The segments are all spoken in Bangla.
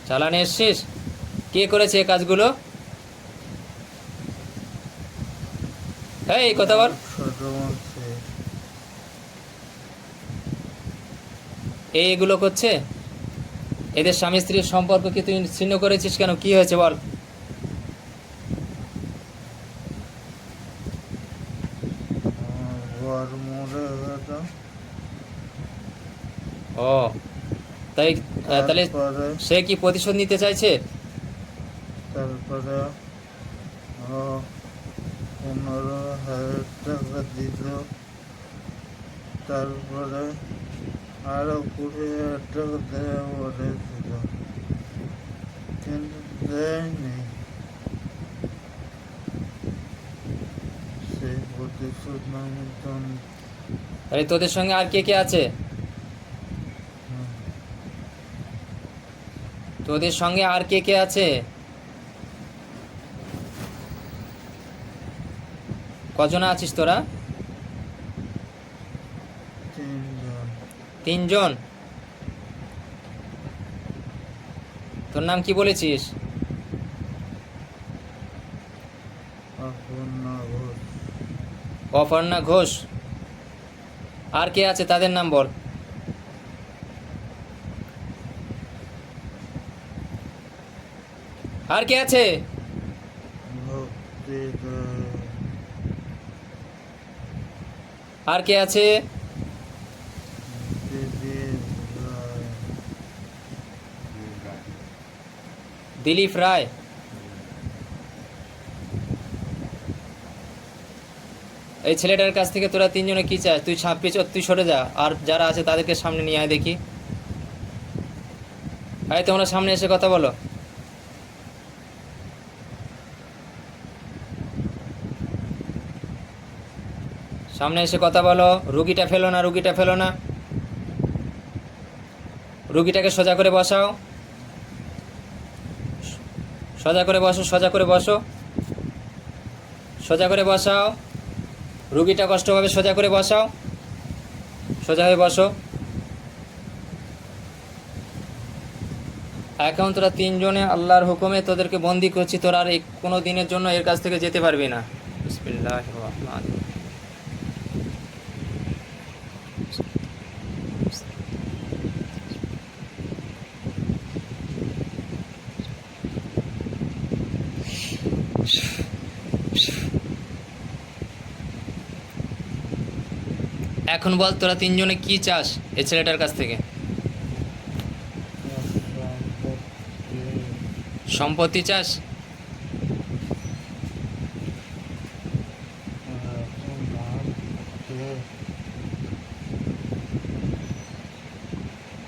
চালানে এসছিস? কে করেছে এই কাজগুলো? এই কথা বল। এইগুলো করছে? এদের স্বামী স্ত্রীর সম্পর্ক কি তুই ছিন্ন করেছিস কেন? কি হয়েছে বল? ও তাই, তাহলে সে কি প্রতিশোধ নিতে চাইছে? তারপরে 15,000 টাকা দিল, তারপরে আরো 20,000 টাকা দেওয়া বলেছিল, কিন্তু দেয়নি। সেই প্রতিশোধ মতন। আরে তোদের সঙ্গে আর কে কে আছে? তোদের সঙ্গে আর কে কে আছে? কজন আছিস তোরা? 3 জন। তোর নাম কি বলেছিস? অপর্ণা ঘোষ। আর কে আছে তাদের নাম বল। আর কে আছে? আর কে আছে? দিলীপ রায়। এই ছেলেটার কাছ থেকে তোরা 3 জনে কি চাস? তুই তুই সরে যা, আর যারা আছে তাদেরকে সামনে নিয়ে আয় দেখি। আয় তোমরা সামনে এসে কথা বলো। সামনে এসে কথা বলো। রুগীটা ফেলো না, রুগীটা ফেলো না। রুগীটাকে সোজা করে বসাও। সোজা করে বসো, সোজা করে বসো, সোজা করে বসাও। রুগীটা কষ্ট পাবে, সোজা করে বসাও। সোজা হয়ে বসো। এখন তোরা 3 জনে আল্লাহর হুকুমে তোদেরকে বন্দি করছি। তোরা আর কোনো দিনের জন্য এর কাছ থেকে যেতে পারবি না। বিসমিল্লাহির রহমানির রহিম। এখন বল তোরা 3 জনে কি চাস এই ছেলেটার কাছ থেকে? সম্পত্তি চাস?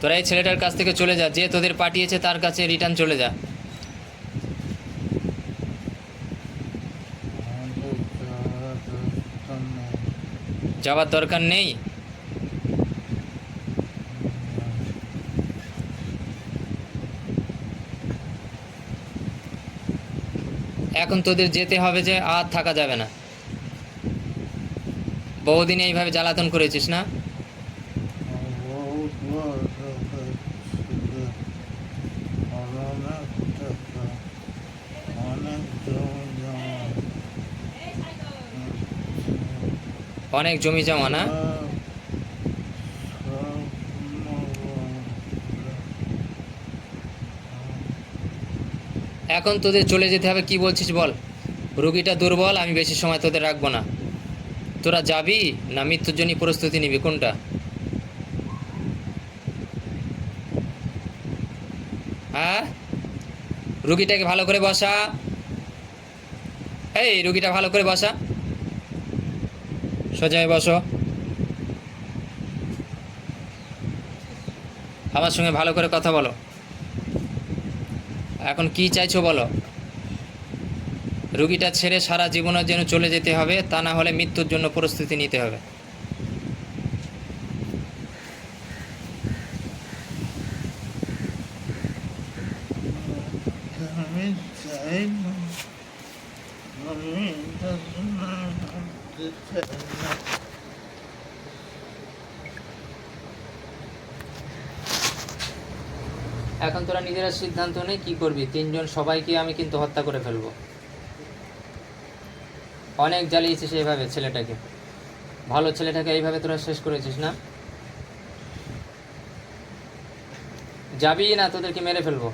তোরা এই ছেলেটার কাছ থেকে চলে যা, যে তোদের পাঠিয়েছে তার কাছে রিটার্ন চলে যা। যাওয়ার দরকার নেই। এখন তোদের যেতে হবে, যে আর থাকা যাবে না। বহুদিন এইভাবে জ্বালাতন করেছিস না? অনেক জমি জমা না? এখন তোদের চলে যেতে হবে, কি বলছিস বল? রুগীটা দুর্বল, আমি বেশি সময় তোদের রাখবো না। তোরা যাবি না মৃত্যুর জন্য প্রস্তুতি নিবি, কোনটা? হ্যাঁ, রুগীটাকে ভালো করে বসা। এই রুগীটা ভালো করে বসা, সোজা হয়ে বসো। আমার সঙ্গে ভালো করে কথা বলো। এখন কি চাইছো বলো? রুগীটা ছেড়ে সারা জীবনের জন্য চলে যেতে হবে, তা না হলে মৃত্যুর জন্য প্রস্তুতি নিতে হবে। আমি। এখন তোরা নিজেরা সিদ্ধান্ত নে কি করবি। তিনজন সবাইকে আমি কিন্তু হত্যা করে ফেলবো। অনেক জ্বালিয়েছিস এইভাবে ছেলেটাকে, ভালো ছেলেটাকে এইভাবে তোরা শেষ করেছিস না। যাবি না তোদেরকে মেরে ফেলবো।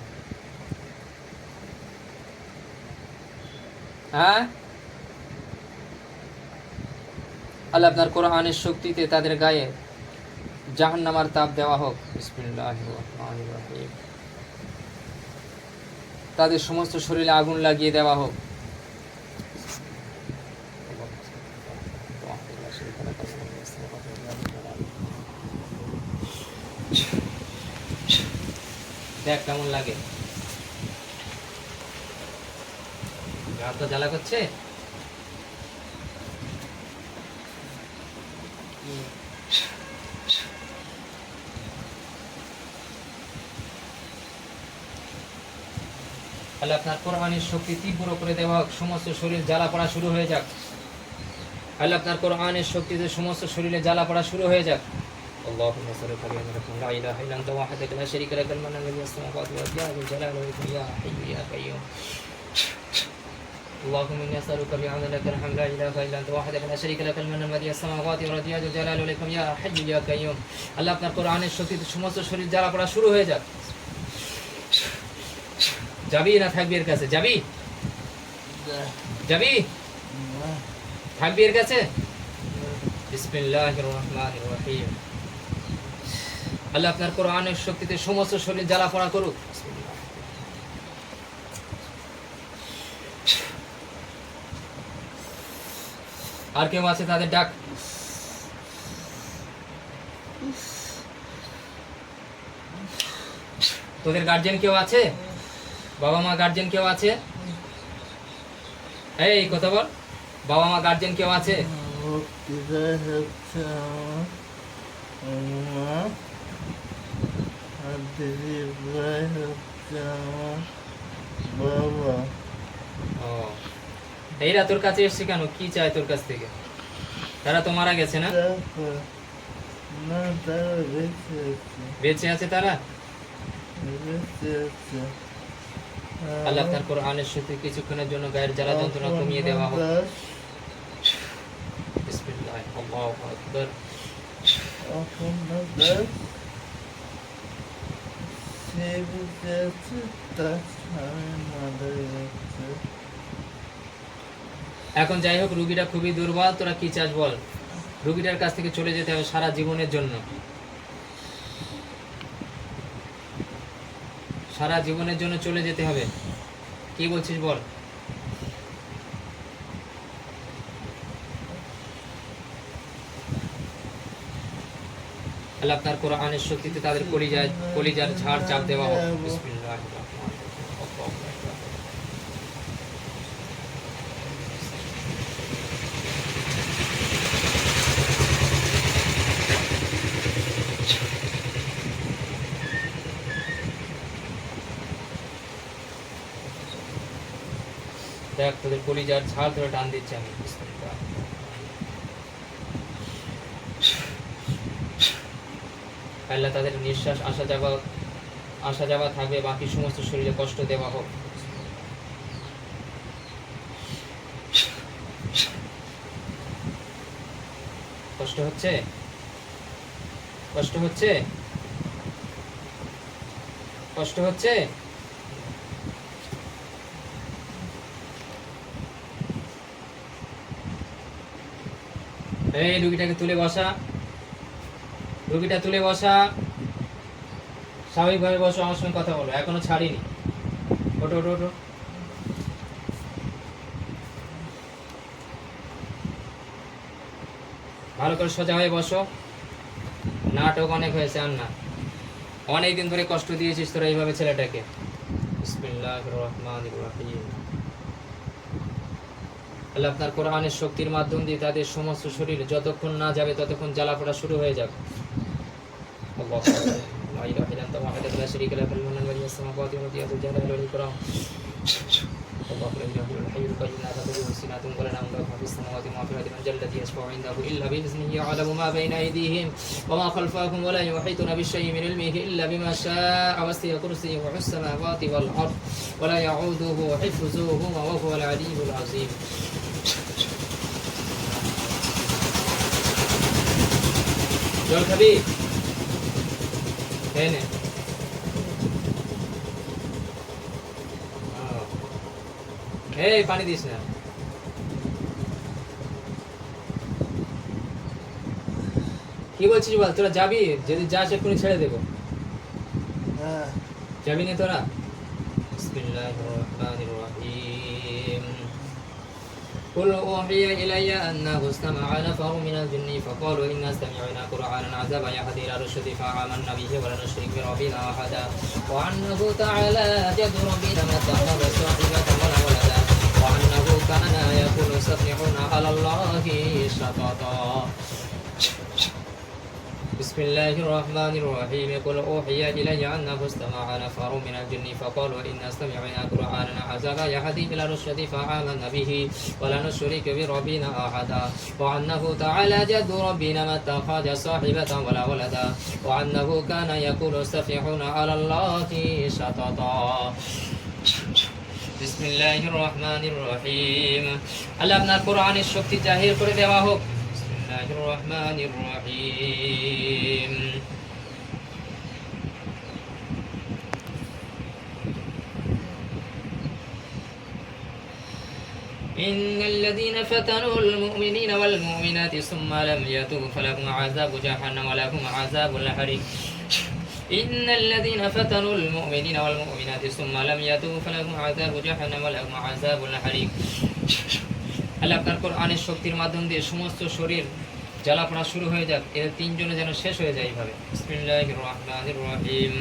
হ্যাঁ, আল্লাহ আপনার কোরআনের শক্তিতে তাদের গায়ে জাহান্নামার তাপ দেওয়া হোক। বিসমিল্লাহির রহমানির রহিম। তাদের সমস্ত শরীরে আগুন লাগিয়ে দেওয়া হোক। দেখ কেমন লাগে, গা তো জ্বালা করছে। তাহলে আপনার কোরআনের শক্তি তীব্র করে দেওয়া হোক, সমস্ত শরীর জ্বালা পড়া শুরু হয়ে যাক। আল্লাহ আপনার কোরআনের শক্তিতে সমস্ত শরীরে জ্বালা পড়া শুরু হয়ে যাক। اللهم صل على محمد لا اله الا انت وحدك لا شريك لك المنان الذي السماوات والارض يا ذا الجلال والاكرام يا حي يا قيوم. اللهم اني اسالك بان لك الحمد لا اله الا انت وحدك لا شريك لك المنان الذي السماوات والارض يا ذا الجلال والاكرام يا حي يا قيوم. আল্লাহ আপনার কোরআনের শক্তিতে সমস্ত শরীর জ্বালা পড়া শুরু হয়ে যাক। যাবি না থাকবি এর কাছে? যাবি যাবি থাকবি এর কাছে? বিসমিল্লাহির রহমানির রহিম। আল্লাহ আপনার কোরআনের শক্তিতে সমস্ত শরীর জ্বালা পড়া করুক। আর কেউ আছে তাদের ডাক। তোদের গার্জিয়ান কেউ আছে? বাবা মা গার্জিয়ান কেউ আছে? এই কথা বল, বাবা মা গার্জিয়ান কেউ আছে? বক্তৃতা হচ্ছে আমার মা, আর দিদি ভাই হচ্ছে আমার বাবা। ও, এইরা তোর কাছে এসছে কেন? কি চায় তোর কাছ থেকে? তারা তো মারা গেছে না? তারপর না, তারা বেঁচে আছে, বেঁচে আছে তারা? বেঁচে আছে। আল্লাহ আপনার কোরআনের শক্তি কিছুক্ষণের জন্য গায়ের জ্বালা যন্ত্রণা কমিয়ে দেওয়া হোক। বিসমিল্লাহ, আল্লাহু আকবার। সে বেঁচে আছে, তার স্বামী মারা গেছে। এখন যাই হোক, রুগীটা খুবই দুর্বল, তোরা কি চাস বল? রুগীটার কাছ থেকে চলে যেতে হবে সারা জীবনের জন্য, সারা জীবনের জন্য চলে যেতে হবে। কি বলছিস বল? আল্লাহ আপনার কোরআনের শক্তিতে তাদের কলিজার ঝাড় চাপ দেওয়া হোক। বিসমিল্লাহির রহমানির রহিম। আল্লাহু আকবার। দেখ তোদের কলিজার ঝাড় ধরে টান দিচ্ছে আমি। বিসমিল্লাহ। আল্লাহ তাদের নিঃশ্বাস আসা যাওয়া থাকবে, বাকি সমস্ত শরীরে কষ্ট দেওয়া হোক। কষ্ট হচ্ছে? কষ্ট হচ্ছে? কষ্ট হচ্ছে? এই রুগীটাকে তুলে বসা, রুগীটা তুলে বসা, স্বাভাবিকভাবে বসো, আমার সঙ্গে কথা বলো, এখনো ছাড়িনি। ওঠো ওঠো ওঠো। ভালো করে সোজা হয়ে বসো। নাটক অনেক হয়েছে, আর না, অনেকদিন ধরে কষ্ট দিয়েছিস তোরা এইভাবে ছেলেটাকে। বিসমিল্লাহির রহমানির রহিম। আল্লাহ আপনার কোরআনের শক্তির মাধ্যম দিয়ে তাদের সমস্ত শরীর যতক্ষণ না যাবে ততক্ষণ জ্বালা পোড়া শুরু হয়ে যাবে। الله لا اله الا الحي القيوم لا تاخذه سنه ولا نوم له ما في السماوات وما في الارض من ذا الذي يشفع عنده الا باذنه يعلم ما بين ايديهم وما خلفهم ولا يحيطون بشيء من علمه الا بما شاء وسع كرسيه السماوات والارض ولا يعوده حفظهما وهو العلي العظيم জল খাবি খেয়ে নে এই পানি দিস না কি বলছিস বল তোরা যাবি যদি যাস এক্ষুনি ছেড়ে দেবো হ্যাঁ যাবি না তোরা বিসমিল্লাহির রহমানির রহিম قل أوحي إلي أنه استمع نفر من الجن فقالوا إنا سمعنا قرآنا عجبا يهدي إلى الرشد فآمنا به ولن نشرك بربنا أحدا وأنه تعالى جد ربنا ما اتخذ صاحبة ولا ولدا وأنه كان يقول سفيحنا على الله شططا بسم الله الرحمن الرحيم قل أوحي إلي أنه استمع نفر من الجن فقالوا إنا سمعنا قرآنا عجبا يهدي إلى الرشد فآمنا به ولا نشرك بربنا أحدا وأنه تعالى جد ربنا ما اتخذ صاحبة ولا ولدا وأنه كان يقول سفيحنا على الله شططا بسم الله الرحمن الرحيم আল্লাহ আপনার কোরআনের শক্তি জাহির করে দেওয়া হোক بسم الله الرحمن الرحيم إن الذين فتنوا المؤمنين والمؤمنات ثم لم يتوبوا فلهم عذاب جهنم ولهم عذاب الحريق إن الذين فتنوا المؤمنين والمؤمنات ثم لم يتوبوا فلهم عذاب جهنم ولهم عذاب الحريق আল্লাহ আপনার কোরআনের শক্তির মাধ্যম দিয়ে সমস্ত শরীর জ্বালা পোড়া শুরু হয়ে যাক এদের তিনজনে যেন শেষ হয়ে যায় এইভাবে বিসমিল্লাহির রহমানির রহিম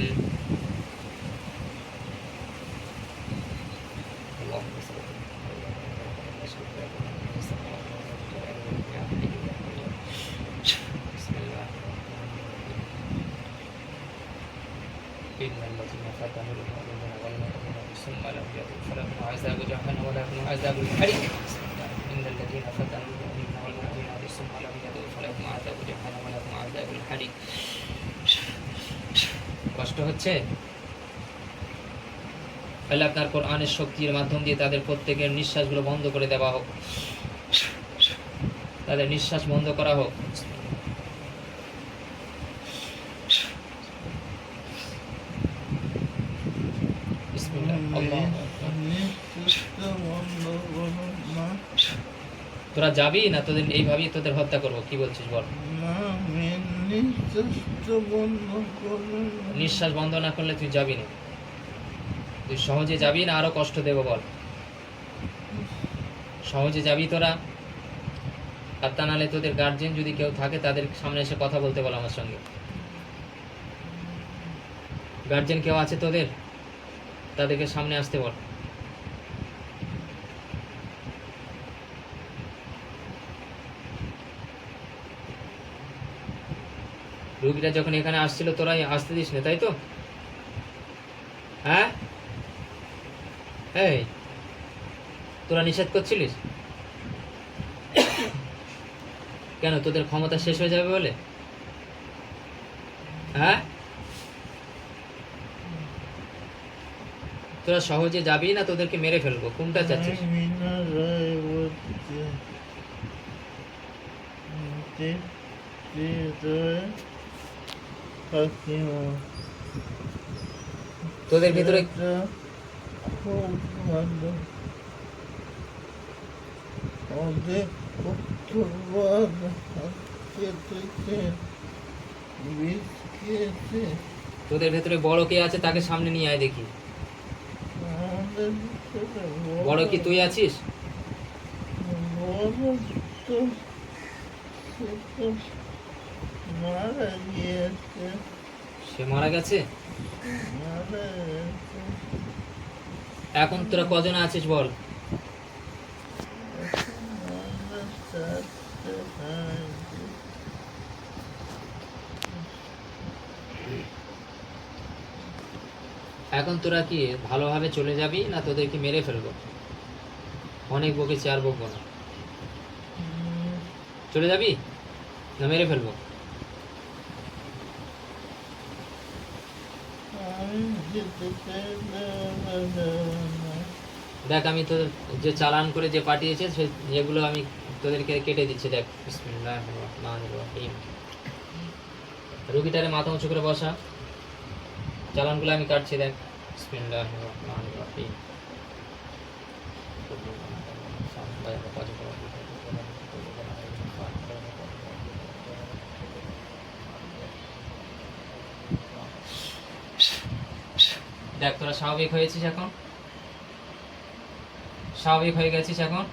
إن الذين فتنوا المؤمنين والمؤمنات ثم لم يتوبوا فلهم عذاب جهنم ولهم عذاب الحريق إن الذين فتنوا المؤمنين والمؤمنات ثم لم يتوبوا فلهم عذاب جهنم ولهم عذاب الحريق কষ্ট হচ্ছে আল্লাহ আপনার কোরআনের শক্তির মাধ্যম দিয়ে তাদের প্রত্যেকের নিঃশ্বাসগুলো বন্ধ করে দেওয়া হোক তাদের নিঃশ্বাস বন্ধ করা হোক তোরা যাবি না তোদের এইভাবেই তোদের হত্যা করবো কি বলছিস বল নিঃশ্বাস বন্ধ না করলে তুই যাবি না তুই সহজে যাবি না আরো কষ্ট দেবো বল সহজে যাবি তোরা আর তা নাহলে তোদের গার্জেন যদি কেউ থাকে তাদের সামনে এসে কথা বলতে বল আমার সঙ্গে গার্জেন কেউ আছে তোদের তাদেরকে সামনে আসতে বল রোগীরা যখন এখানে আসছিল তোরা আসতে দিস না তাই তো হ্যাঁ এই তোরা নিষেধ করছিলিস কেন তোদের ক্ষমতা শেষ হয়ে যাবে বলে হ্যাঁ তোরা সহজে যাবি না তোদেরকে মেরে ফেলবো কোনটা চাচ্ছিস তোদের ভিতরে তোদের ভেতরে বড় কে আছে তাকে সামনে নিয়ে আয় দেখি বড় কি তুই আছিস সে মারা গেছে এখন তোরা কজন আছিস বল এখন তোরা কি ভালোভাবে চলে যাবি না তোদেরকে মেরে ফেলবো অনেক বকেছি, আর বকবো না। চলে যাবি না মেরে ফেলবো? দেখ আমি তোদের যে চালান করে যে পাঠিয়েছে সে যেগুলো আমি তোদেরকে কেটে দিচ্ছি, দেখ। বিসমিল্লাহির রহমানির রহিম। রুগীটারে মাথা উঁচু করে বসা, চালানগুলো আমি কাটছি, দেখ। বিসমিল্লাহির রহমানির রহিম। দেখ তোরা স্বাভাবিক হয়েছিস এখন, স্বাভাবিক হয়ে গেছিস এখন।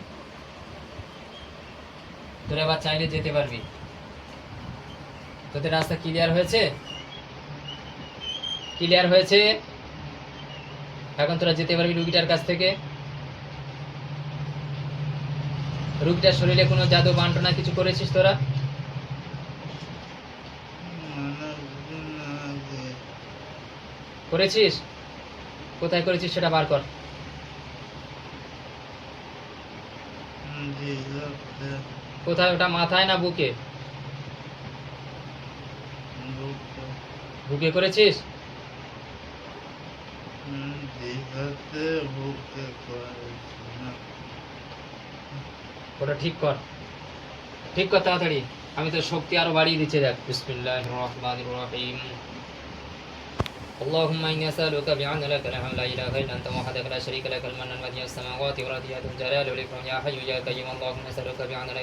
তোরা এবার চাইলে যেতে পারবি। তোদের রাস্তা ক্লিয়ার হয়েছে, ক্লিয়ার হয়েছে। এখন তোরা যেতে পারবি রুগীটার কাছ থেকে। রুগীটার শরীরে কোনো জাদু বান্টনা কিছু করেছিস তোরা? করেছিস? কোথায় করেছিস সেটা বার কর। কোথায় ওটা, মাথায় না বুকে? বুকে করেছিস? ওটা ঠিক কর, ঠিক কর তাড়াতাড়ি। আমি তো শক্তি আরো বাড়িয়ে দিচ্ছি, দেখ। বিসমিল্লাহির রহমানির রহিম। اللهم إني أسألك بأن لك الحمد لا إله إلا أنت وحدك لا شريك لك المنان بديع السماوات والأرض يا ذو الجلال والإكرام يا حي يا قيوم. اللهم أسألك بأن